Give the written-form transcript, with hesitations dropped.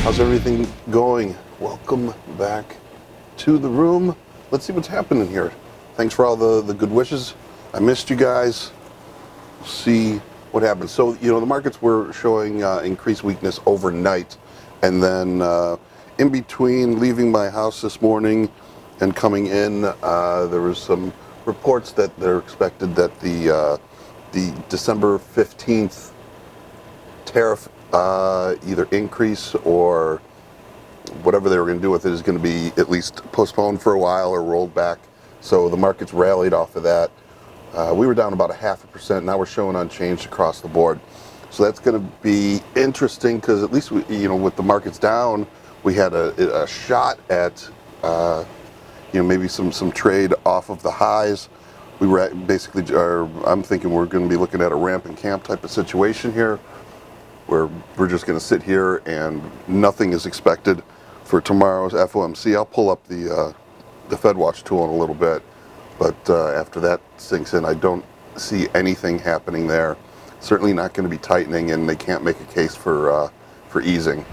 How's everything going? Welcome back to the room. Let's see what's happening here. Thanks for all the good wishes. I missed you guys. We'll see what happens. So, the markets were showing increased weakness overnight. And then in between leaving my house this morning and coming in, there was some reports that they're expected that the December 15th tariff either increase or whatever they were going to do with it is going to be at least postponed for a while or rolled back. So the markets rallied off of that. We were down about 0.5%. Now we're showing unchanged across the board. So that's going to be interesting because at least with the markets down, we had a shot at maybe some trade off of the highs. We were basically, I'm thinking we're going to be looking at a ramp and camp type of situation here, where we're just going to sit here and nothing is expected for tomorrow's FOMC. I'll pull up the Fed Watch tool in a little bit, but after that sinks in, I don't see anything happening there. Certainly not going to be tightening, and they can't make a case for easing.